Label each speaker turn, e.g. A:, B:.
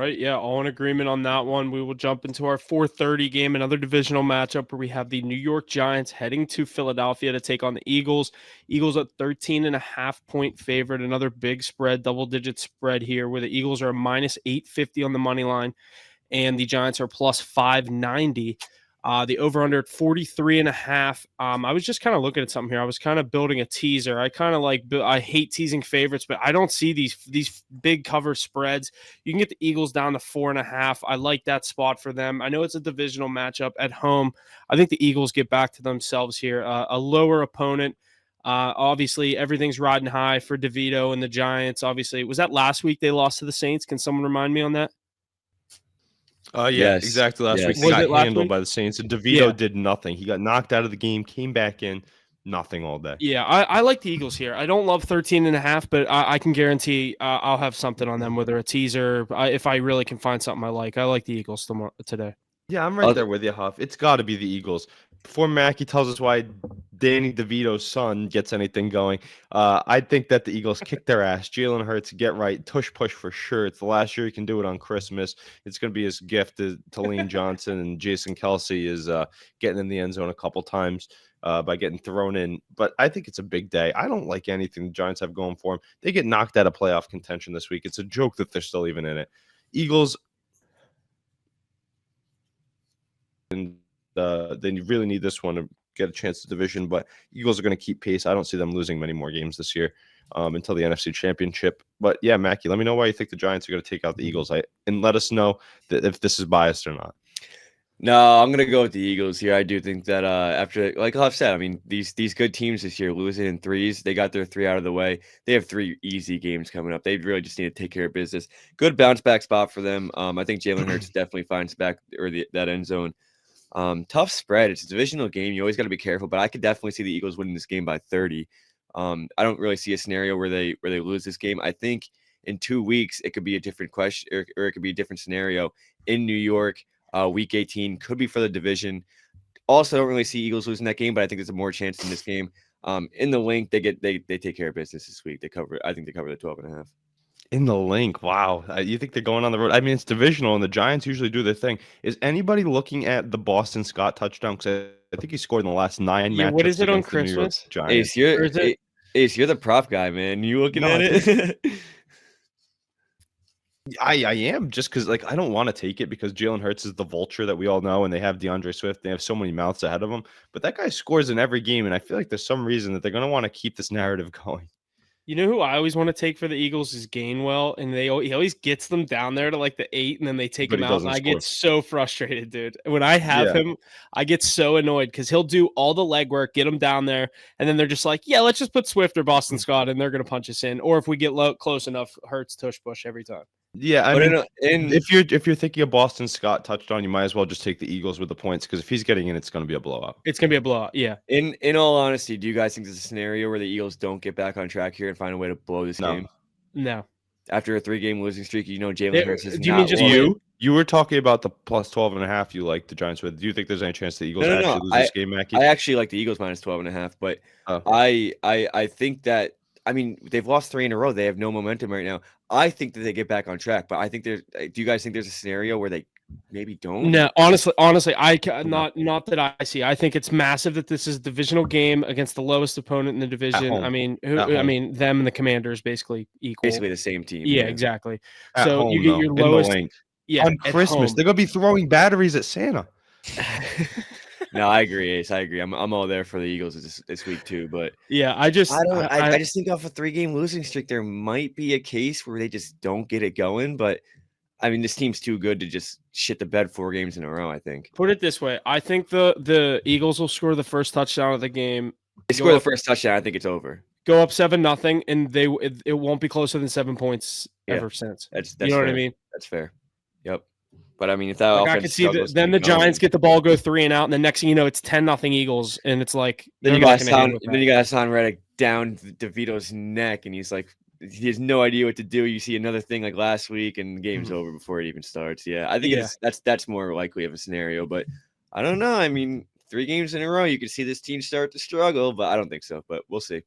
A: right. Yeah, all in agreement on that one. We will jump into our 4:30 game, another divisional matchup where we have the New York Giants heading to Philadelphia to take on the Eagles. Eagles at 13.5 point favorite, another big spread, double-digit spread here, where the Eagles are a minus 850 on the money line and the Giants are plus 590. The over-under at 43.5. I was just kind of looking at something here. I was kind of building a teaser. I hate teasing favorites, but I don't see these big cover spreads. You can get the Eagles down to 4.5. I like that spot for them. I know it's a divisional matchup at home. I think the Eagles get back to themselves here. A lower opponent. Obviously, everything's riding high for DeVito and the Giants. Obviously, was that last week they lost to the Saints? Can someone remind me on that?
B: Yeah,
C: Yes.
B: exactly. Last week
C: Yes.
B: they
A: Was
B: got
A: it last
B: handled
A: week?
B: by the Saints, and DeVito
A: Yeah.
B: did nothing. He got knocked out of the game, came back in, nothing all day.
A: Yeah, I like the Eagles here. I don't love 13.5, but I can guarantee I'll have something on them, whether a teaser, if I really can find something I like. I like the Eagles today.
B: Yeah, I'm right there with you, Huff. It's got to be the Eagles. Before Mackie tells us why Danny DeVito's son gets anything going, I think that the Eagles kick their ass. Jalen Hurts, get right, tush push for sure. It's the last year he can do it on Christmas. It's going to be his gift to Lane Johnson, and Jason Kelsey is getting in the end zone a couple times by getting thrown in. But I think it's a big day. I don't like anything the Giants have going for them. They get knocked out of playoff contention this week. It's a joke that they're still even in it. Eagles, and they really need this one to get a chance to division, but Eagles are going to keep pace. I don't see them losing many more games this year until the NFC Championship. But yeah, Mackie, let me know why you think the Giants are going to take out the Eagles, and let us know that if this is biased or not.
C: No, I'm gonna go with the Eagles here. I do think that after, like I've said, I mean these good teams this year losing in threes, they got their three out of the way. They have three easy games coming up. They really just need to take care of business. Good bounce back spot for them. I think Jalen Hurts definitely finds back that end zone. Tough spread. It's a divisional game. You always got to be careful, but I could definitely see the Eagles winning this game by 30. I don't really see a scenario where they lose this game. I think in 2 weeks it could be a different question, or it could be a different scenario in New York. Week 18 could be for the division. Also, don't really see Eagles losing that game, but I think there's a more chance in this game. In the link, they take care of business this week. I think they cover the 12.5.
B: In the link, wow. You think they're going on the road? I mean, it's divisional, and the Giants usually do their thing. Is anybody looking at the Boston Scott touchdown? Because I think he scored in the last 9 matchups.
A: What is it on
B: against the New York
A: Christmas?
B: Giants.
C: You're the prop guy, man. You looking at it?
B: I am, just because I don't want to take it because Jalen Hurts is the vulture that we all know, and they have DeAndre Swift. They have so many mouths ahead of them, but that guy scores in every game, and I feel like there's some reason that they're going to want to keep this narrative going.
A: You know who I always want to take for the Eagles is Gainwell, and he always gets them down there to like the 8, and then they take him out, and I get so frustrated, dude. When I have him, I get so annoyed because he'll do all the legwork, get him down there, and then they're just like, yeah, let's just put Swift or Boston Scott, and they're going to punch us in. Or if we get close enough, Hurts tush push every time.
B: Yeah, I mean, if you're thinking of Boston Scott touchdown, you might as well just take the Eagles with the points, because if he's getting in, it's going to be a blowout.
A: It's going to be a blowout, yeah.
C: In all honesty, do you guys think there's a scenario where the Eagles don't get back on track here and find a way to blow this game?
A: No.
C: After a 3-game losing streak, Jalen Hurts is
A: not. Do you mean just
B: you were talking about the plus 12.5 you like the Giants with? Do you think there's any chance the Eagles actually lose this game, Mackie?
C: I actually like the Eagles minus 12.5, but I think that, I mean, they've lost 3 in a row. They have no momentum right now. I think that they get back on track, but I think do you guys think there's a scenario where they maybe don't?
A: No, honestly, not that I see. I think it's massive that this is a divisional game against the lowest opponent in the division. I mean, them and the Commanders basically equal.
C: Basically the same team.
A: Yeah, exactly.
B: At
A: so
B: home,
A: you get your lowest.
B: Yeah, on Christmas, they're gonna be throwing batteries at Santa.
C: No, I agree, Ace. I agree. I'm all there for the Eagles this week too. But
A: yeah, I just
C: think off a 3-game losing streak, there might be a case where they just don't get it going. But I mean, this team's too good to just shit the bed 4 games in a row, I think.
A: Put it this way. I think the Eagles will score the first touchdown of the game.
C: They score the first touchdown, I think it's over.
A: Go up 7-0, and it won't be closer than 7 points ever since.
C: That's
A: you know
C: fair.
A: what I mean?
C: That's fair. Yep. But I mean, if that
A: I could see then the Giants get the ball, go 3 and out, and the next thing you know, it's 10-0 Eagles, and it's like
C: then you got Hassan Reddick down DeVito's neck, and he's like, he has no idea what to do. You see another thing like last week, and the game's over before it even starts. Yeah, I think that's more likely of a scenario, but I don't know. I mean, 3 games in a row, you could see this team start to struggle, but I don't think so. But we'll see.